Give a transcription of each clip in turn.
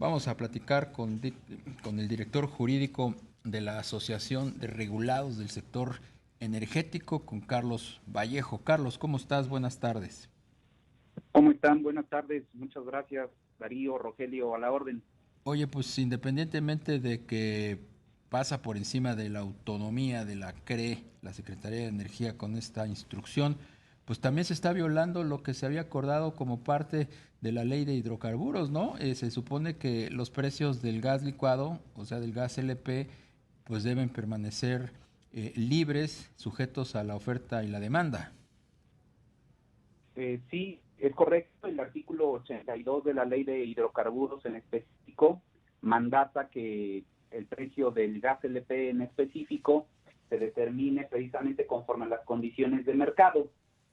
Vamos a platicar con el director jurídico de la Asociación de Regulados del Sector Energético, con Carlos Vallejo. Carlos, ¿cómo estás? Buenas tardes. ¿Cómo están? Buenas tardes. Muchas gracias, Darío, Rogelio, a la orden. Oye, pues independientemente de que pasa por encima de la autonomía de la CRE, la Secretaría de Energía, con esta instrucción, pues también se está violando lo que se había acordado como parte de la ley de hidrocarburos, ¿no? Se supone que los precios del gas licuado, o sea, del gas LP, pues deben permanecer libres, sujetos a la oferta y la demanda. Sí, es correcto. El artículo 82 de la ley de hidrocarburos en específico mandata que el precio del gas LP en específico se determine precisamente conforme a las condiciones de mercado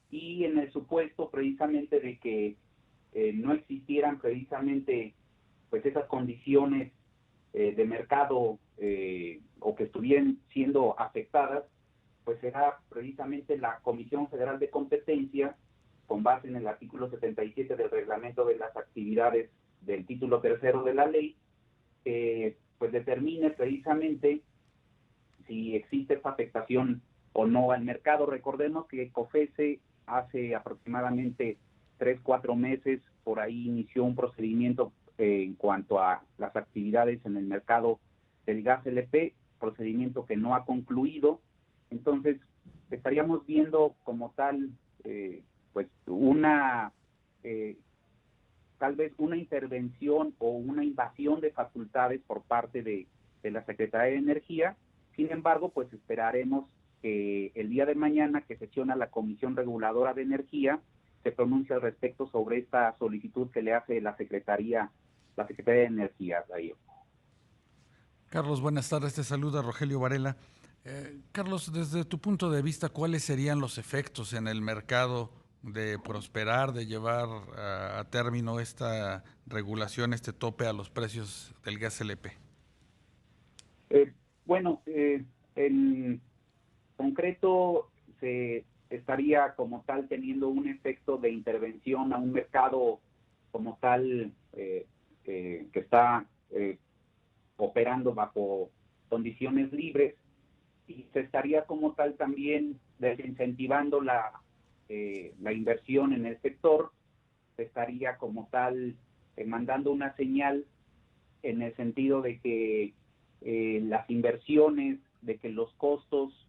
y en el supuesto precisamente de que no existieran precisamente pues esas condiciones de mercado o que estuvieran siendo afectadas, pues será precisamente la Comisión Federal de Competencia, con base en el artículo 77 del reglamento de las actividades del título tercero de la ley, pues determine precisamente si existe esta afectación o no al mercado. Recordemos que COFECE hace aproximadamente 3, 4 meses por ahí inició un procedimiento en cuanto a las actividades en el mercado del gas LP, procedimiento que no ha concluido. Entonces, estaríamos viendo como tal, pues eh, tal vez una intervención o una invasión de facultades por parte de la Secretaría de Energía. Sin embargo, pues esperaremos que el día de mañana, que sesiona la Comisión Reguladora de Energía, se pronuncie al respecto sobre esta solicitud que le hace la Secretaría de Energía, Darío. Carlos, buenas tardes. Te saluda Rogelio Varela. Carlos, desde tu punto de vista, ¿cuáles serían los efectos en el mercado de prosperar, de llevar a término esta regulación, este tope a los precios del gas LP? Bueno, en concreto se estaría como tal teniendo un efecto de intervención a un mercado como tal que está operando bajo condiciones libres y se estaría como tal también desincentivando la inversión en el sector, se estaría como tal mandando una señal en el sentido de que las inversiones, de que los costos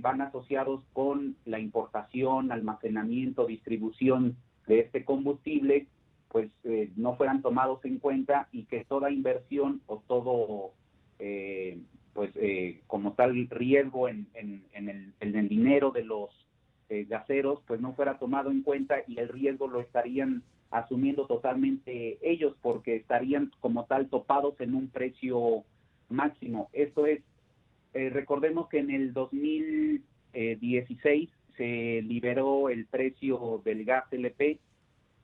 van asociados con la importación, almacenamiento, distribución de este combustible, pues no fueran tomados en cuenta y que toda inversión o todo, como tal riesgo en el dinero de los gaseros, pues no fuera tomado en cuenta y el riesgo lo estarían asumiendo totalmente ellos porque estarían como tal topados en un precio máximo. Esto es, recordemos que en el 2016 se liberó el precio del gas LP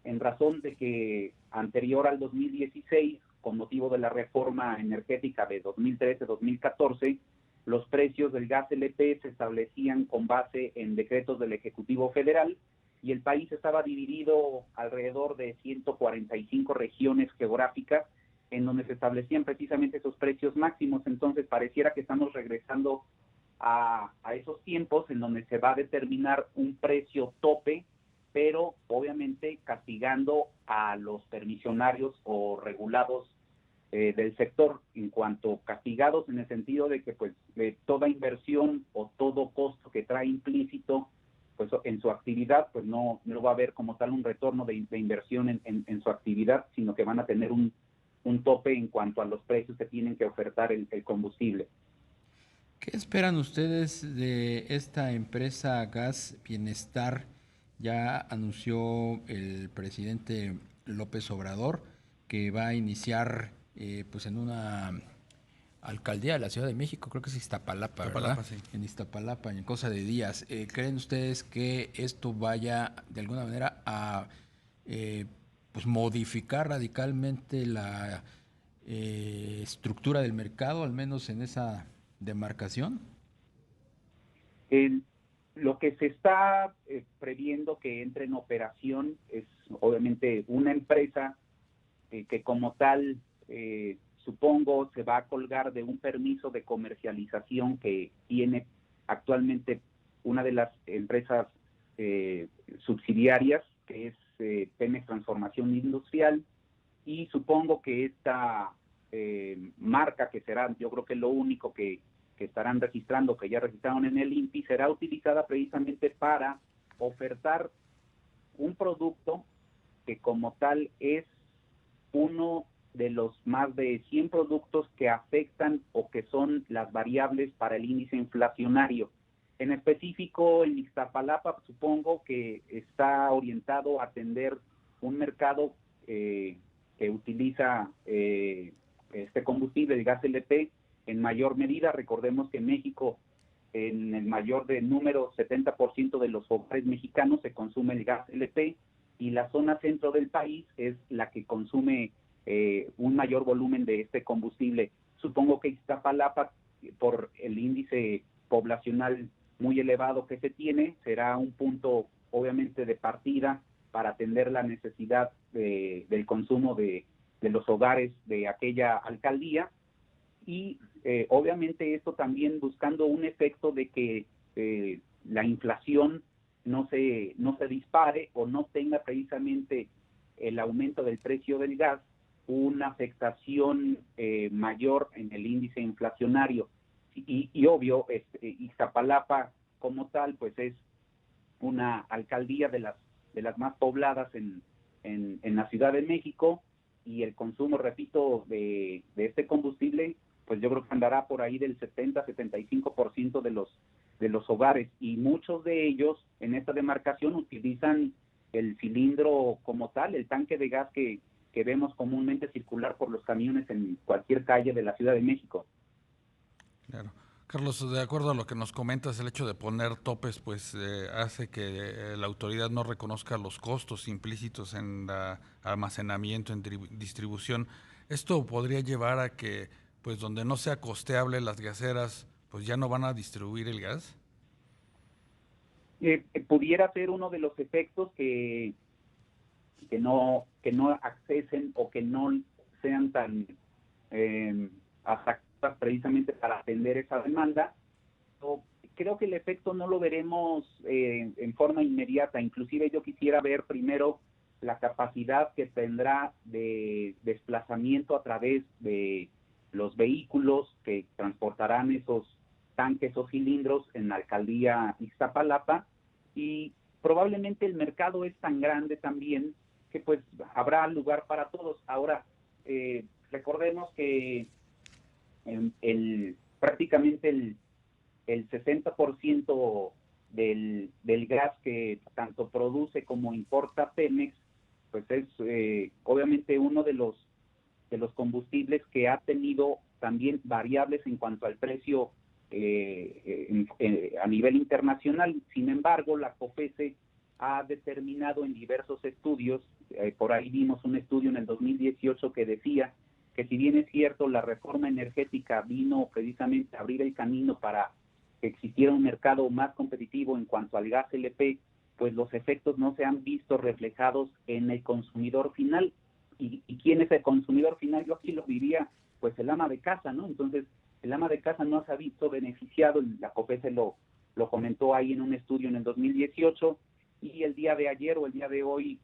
en razón de que anterior al 2016, con motivo de la reforma energética de 2013-2014, los precios del gas LP se establecían con base en decretos del Ejecutivo Federal y el país estaba dividido alrededor de 145 regiones geográficas en donde se establecían precisamente esos precios máximos. Entonces pareciera que estamos regresando a esos tiempos en donde se va a determinar un precio tope, pero obviamente castigando a los permisionarios o regulados del sector, en cuanto castigados en el sentido de que pues toda inversión o todo costo que trae implícito pues en su actividad, pues no va a haber como tal un retorno de inversión en su actividad, sino que van a tener un tope en cuanto a los precios que tienen que ofertar el combustible. ¿Qué esperan ustedes de esta empresa Gas Bienestar? Ya anunció el presidente López Obrador que va a iniciar pues en una alcaldía de la Ciudad de México, creo que es Iztapalapa, ¿verdad? Tapalapa, sí. En Iztapalapa, en cosa de días. ¿Creen ustedes que esto vaya de alguna manera a eh, pues modificar radicalmente la estructura del mercado, al menos en esa demarcación? El, lo que se está previendo que entre en operación es obviamente una empresa que como tal supongo se va a colgar de un permiso de comercialización que tiene actualmente una de las empresas subsidiarias, que es Pemex Transformación Industrial, y supongo que esta marca, que será, yo creo que lo único que estarán registrando, que ya registraron en el INPI, será utilizada precisamente para ofertar un producto que como tal es uno de los más de 100 productos que afectan o que son las variables para el índice inflacionario. En específico, en Iztapalapa, supongo que está orientado a atender un mercado que utiliza este combustible, el gas LP, en mayor medida. Recordemos que en México, en el mayor de número, 70% de los hogares mexicanos se consume el gas LP, y la zona centro del país es la que consume un mayor volumen de este combustible. Supongo que Iztapalapa, por el índice poblacional muy elevado que se tiene, será un punto obviamente de partida para atender la necesidad del consumo de los hogares de aquella alcaldía, y obviamente esto también buscando un efecto de que la inflación no se dispare o no tenga precisamente el aumento del precio del gas una afectación mayor en el índice inflacionario. Y obvio, Iztapalapa como tal, pues es una alcaldía de las más pobladas en la Ciudad de México, y el consumo, repito, de este combustible, pues yo creo que andará por ahí del 70-75% de los hogares, y muchos de ellos en esta demarcación utilizan el cilindro como tal, el tanque de gas que vemos comúnmente circular por los camiones en cualquier calle de la Ciudad de México. Claro. Carlos, de acuerdo a lo que nos comentas, el hecho de poner topes pues hace que la autoridad no reconozca los costos implícitos en almacenamiento, en distribución. Esto podría llevar a que pues donde no sea costeable las gaseras pues ya no van a distribuir el gas. Pudiera ser uno de los efectos que no accesen o que no sean tan atractivas precisamente para atender esa demanda. Creo que el efecto no lo veremos en forma inmediata. Inclusive yo quisiera ver primero la capacidad que tendrá de desplazamiento a través de los vehículos que transportarán esos tanques o cilindros en la alcaldía Iztapalapa, y probablemente el mercado es tan grande también que pues habrá lugar para todos. Ahora, recordemos que prácticamente el 60% del gas que tanto produce como importa Pemex, pues es obviamente uno de los combustibles que ha tenido también variables en cuanto al precio a nivel internacional. Sin embargo, la COFECE ha determinado en diversos estudios, por ahí vimos un estudio en el 2018 que decía que si bien es cierto la reforma energética vino precisamente a abrir el camino para que existiera un mercado más competitivo en cuanto al gas LP, pues los efectos no se han visto reflejados en el consumidor final. ¿Y quién es el consumidor final? Yo aquí lo diría, pues el ama de casa, ¿no? Entonces, el ama de casa no se ha visto beneficiado, la COFECE lo comentó ahí en un estudio en el 2018, y el día de ayer o el día de hoy,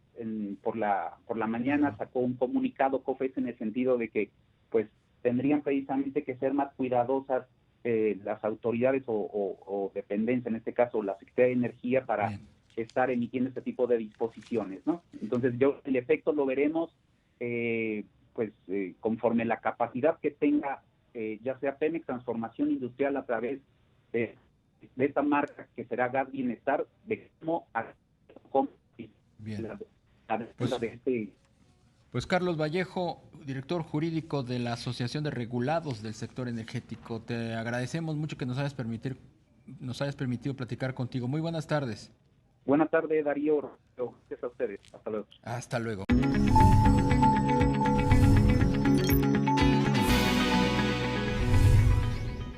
por la mañana, sacó un comunicado COFECE en el sentido de que pues tendrían precisamente que ser más cuidadosas las autoridades o dependencias, en este caso la Secretaría de Energía, para estar emitiendo este tipo de disposiciones, ¿no? Entonces el efecto lo veremos conforme la capacidad que tenga ya sea Pemex Transformación Industrial a través de esta marca que será Gas Bienestar, de cómo Pues Carlos Vallejo, director jurídico de la Asociación de Regulados del Sector Energético, te agradecemos mucho que nos hayas permitido platicar contigo. Muy buenas tardes. Buenas tardes, Darío. Gracias a ustedes. Hasta luego. Hasta luego.